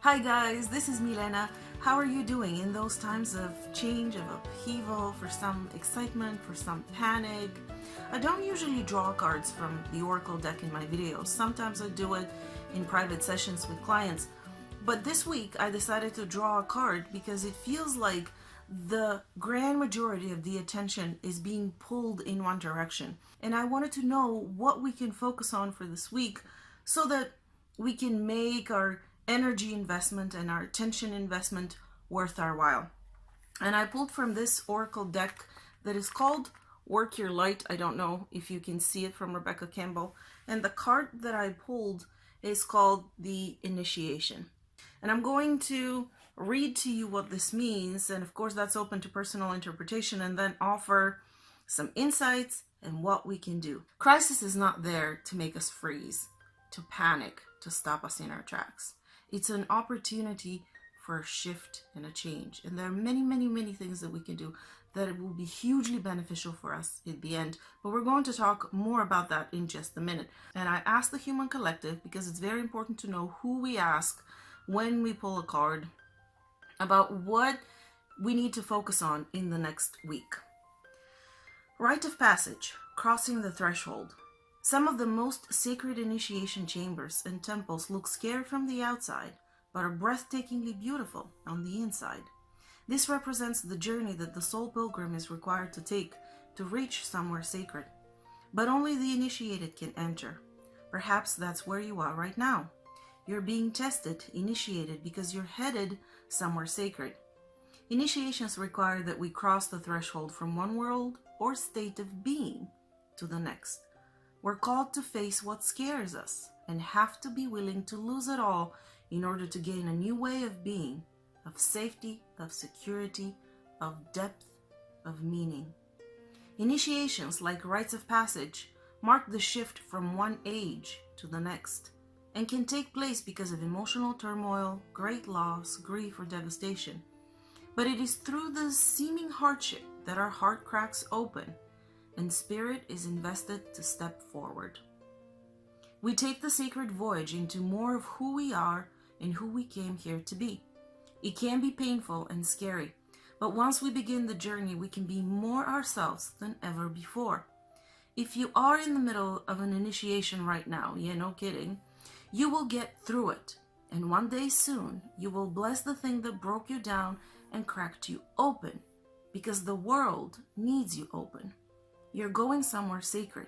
Hi guys, this is Milena. How are you doing in those times of change, of upheaval, for some excitement, for some panic? I don't usually draw cards from the Oracle deck in my videos. Sometimes I do it in private sessions with clients. But this week I decided to draw a card because it feels like the grand majority of the attention is being pulled in one direction. And I wanted to know what we can focus on for this week so that we can make our energy investment and our attention investment worth our while. And I pulled from this Oracle deck that is called Work Your Light. I don't know if you can see it from Rebecca Campbell. And the card that I pulled is called the Initiation. And I'm going to read to you what this means. And of course, that's open to personal interpretation, and then offer some insights and what we can do. Crisis is not there to make us freeze, to panic, to stop us in our tracks. It's an opportunity for a shift and a change. And there are many things that we can do that it will be hugely beneficial for us in the end. But we're going to talk more about that in just a minute. And I asked the Human Collective, because it's very important to know who we ask when we pull a card, about what we need to focus on in the next week. Rite of passage, crossing the threshold. Some of the most sacred initiation chambers and temples look scary from the outside, but are breathtakingly beautiful on the inside. This represents the journey that the soul pilgrim is required to take to reach somewhere sacred. But only the initiated can enter. Perhaps that's where you are right now. You're being tested, initiated, because you're headed somewhere sacred. Initiations require that we cross the threshold from one world or state of being to the next. We're called to face what scares us and have to be willing to lose it all in order to gain a new way of being, of safety, of security, of depth, of meaning. Initiations, like rites of passage, mark the shift from one age to the next and can take place because of emotional turmoil, great loss, grief, or devastation. But it is through the seeming hardship that our heart cracks open and spirit is invested to step forward. We take the sacred voyage into more of who we are and who we came here to be. It can be painful and scary, but once we begin the journey, we can be more ourselves than ever before. If you are in the middle of an initiation right now, yeah, no kidding, you will get through it. And one day soon, you will bless the thing that broke you down and cracked you open, because the world needs you open. You're going somewhere sacred.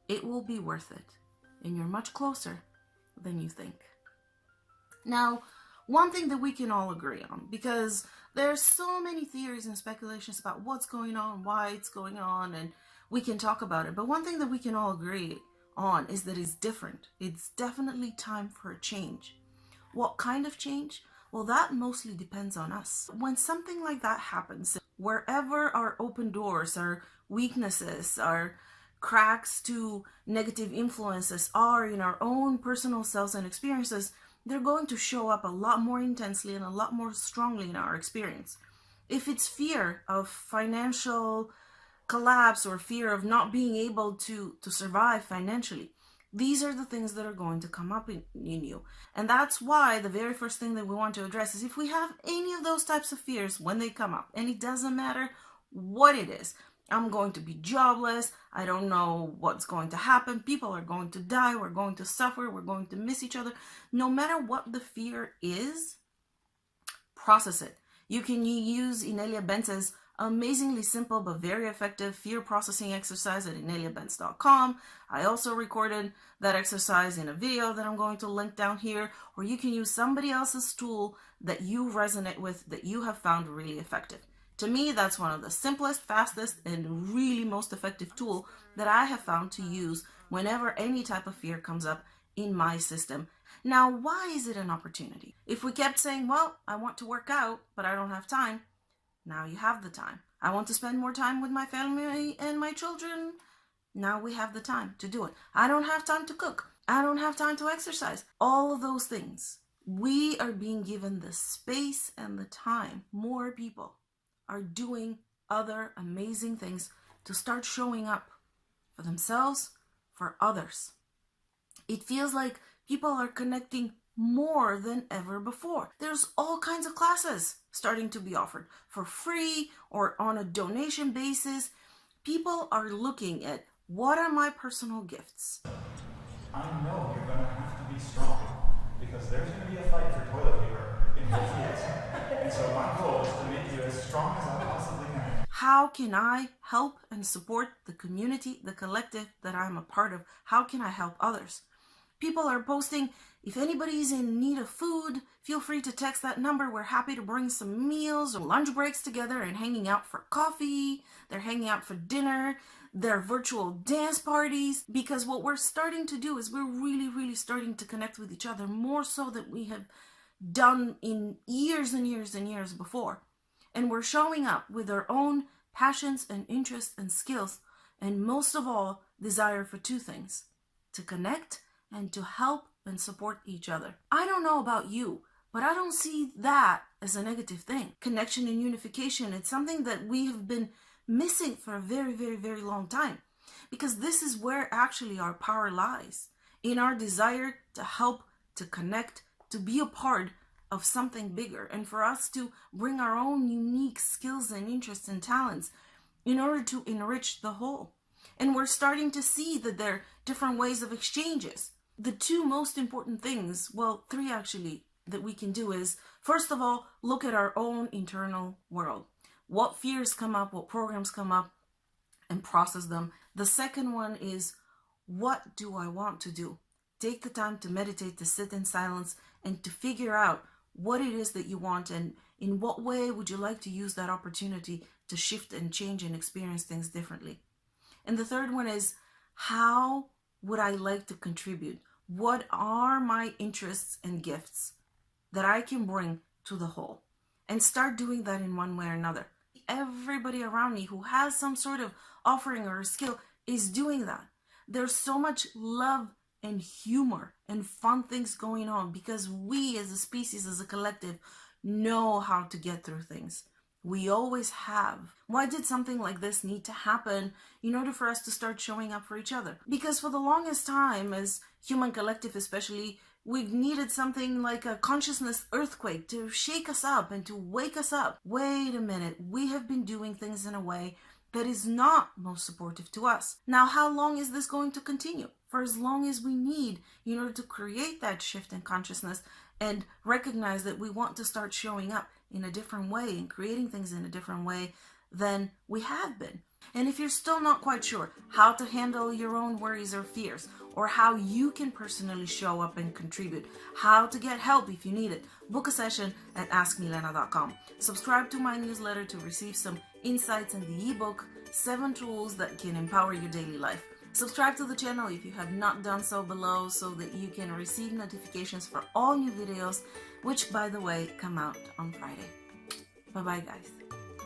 It will be worth it. And you're much closer than you think. Now, one thing that we can all agree on, because there's so many theories and speculations about what's going on, why it's going on, and we can talk about it. But one thing that we can all agree on is that it's different. It's definitely time for a change. What kind of change? Well, that mostly depends on us. When something like that happens, wherever our open doors, our weaknesses, our cracks to negative influences are in our own personal selves and experiences, they're going to show up a lot more intensely and a lot more strongly in our experience. If it's fear of financial collapse or fear of not being able to survive financially, these are the things that are going to come up in you. And that's why the very first thing that we want to address is if we have any of those types of fears when they come up, and it doesn't matter what it is. I'm going to be jobless. I don't know what's going to happen. People are going to die. We're going to suffer. We're going to miss each other. No matter what the fear is, process it. You can use Inelia Benz's amazingly simple but very effective fear processing exercise at ineliabenz.com. I also recorded that exercise in a video that I'm going to link down here, or you can use somebody else's tool that you resonate with, that you have found really effective. To me, that's one of the simplest, fastest, and really most effective tool that I have found to use whenever any type of fear comes up in my system. Now, why is it an opportunity? If we kept saying, well, I want to work out, but I don't have time, now you have the time. I want to spend more time with my family and my children. Now we have the time to do it. I don't have time to cook. I don't have time to exercise. All of those things. We are being given the space and the time. More people are doing other amazing things to start showing up for themselves, for others. It feels like people are connecting more than ever before. There's all kinds of classes starting to be offered for free or on a donation basis. People are looking at what are my personal gifts. I know you're going to have to be strong because there's going to be a fight for toilet paper in your fields. And so my goal is to make you as strong as I possibly can. How can I help and support the community, the collective that I'm a part of? How can I help others? People are posting, if anybody's in need of food, feel free to text that number. We're happy to bring some meals or lunch breaks together and hanging out for coffee. They're hanging out for dinner. Their virtual dance parties, because what we're starting to do is we're really starting to connect with each other more so than we have done in years and years and years before. And we're showing up with our own passions and interests and skills, and most of all, desire for two things: to connect and to help and support each other. I don't know about you, but I don't see that as a negative thing. Connection and unification, it's something that we have been missing for a very long time, because this is where actually our power lies, in our desire to help, to connect, to be a part of something bigger, and for us to bring our own unique skills and interests and talents in order to enrich the whole. And we're starting to see that there are different ways of exchanges. The two most important things, well, three actually, that we can do is, first of all, look at our own internal world. What fears come up, what programs come up, and process them. The second one is, what do I want to do? Take the time to meditate, to sit in silence, and to figure out what it is that you want, and in what way would you like to use that opportunity to shift and change and experience things differently. And the third one is, how would I like to contribute? What are my interests and gifts that I can bring to the whole? And start doing that in one way or another. Everybody around me who has some sort of offering or a skill is doing that. There's so much love and humor and fun things going on because we as a species, as a collective, know how to get through things. We always have. Why did something like this need to happen in order for us to start showing up for each other? Because for the longest time, as human collective especially, we've needed something like a consciousness earthquake to shake us up and to wake us up. Wait a minute, we have been doing things in a way that is not most supportive to us. Now, how long is this going to continue? For as long as we need in order to create that shift in consciousness and recognize that we want to start showing up in a different way and creating things in a different way than we have been. And if you're still not quite sure how to handle your own worries or fears, or how you can personally show up and contribute, how to get help if you need it, book a session at askmilena.com. Subscribe to my newsletter to receive some insights in the ebook, 7 tools that can empower your daily life. Subscribe to the channel if you have not done so below so that you can receive notifications for all new videos, which by the way come out on Friday. Bye bye guys.